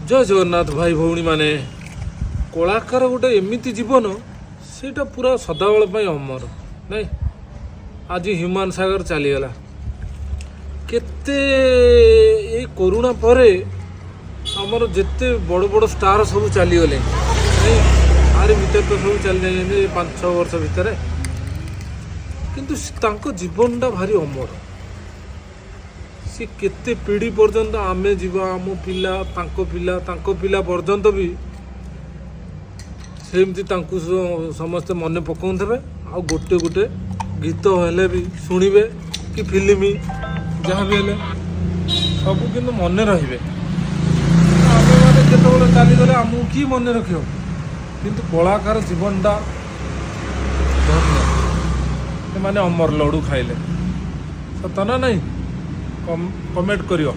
जय जगन्नाथ भाई भौणी माने कलाकार गोटे एमती जीवन सेटा पूरा सदाबेल अमर नहीं। आज ह्यूमान सागर चलीगला केते कोरोना परे आमर जिते बड़ बड़ स्टार सब चलीगले नहीं। आरे भितर तो सब चली जाइए 5-6 वर्ष भितर किंतु तांको जीवनटा भारी अमर। सी केते पीढ़ी पर्यंत आमे जीवा आम पिला तांको पिला पर्यंत भी सेमती तांको समस्ते मन पकाउथबे आ गोटे गोटे गीत हेले भी शुणिबे कि फिल्म जहाँ भी हेले सब किंतु मन रहिबे। आमे माने केतेबेले चलीगले आमको कि मन रखियो किंतु कलाकार जीवनटा धन्य माने अमर लडू खाइले सत ना नहीं कमेंट करियो।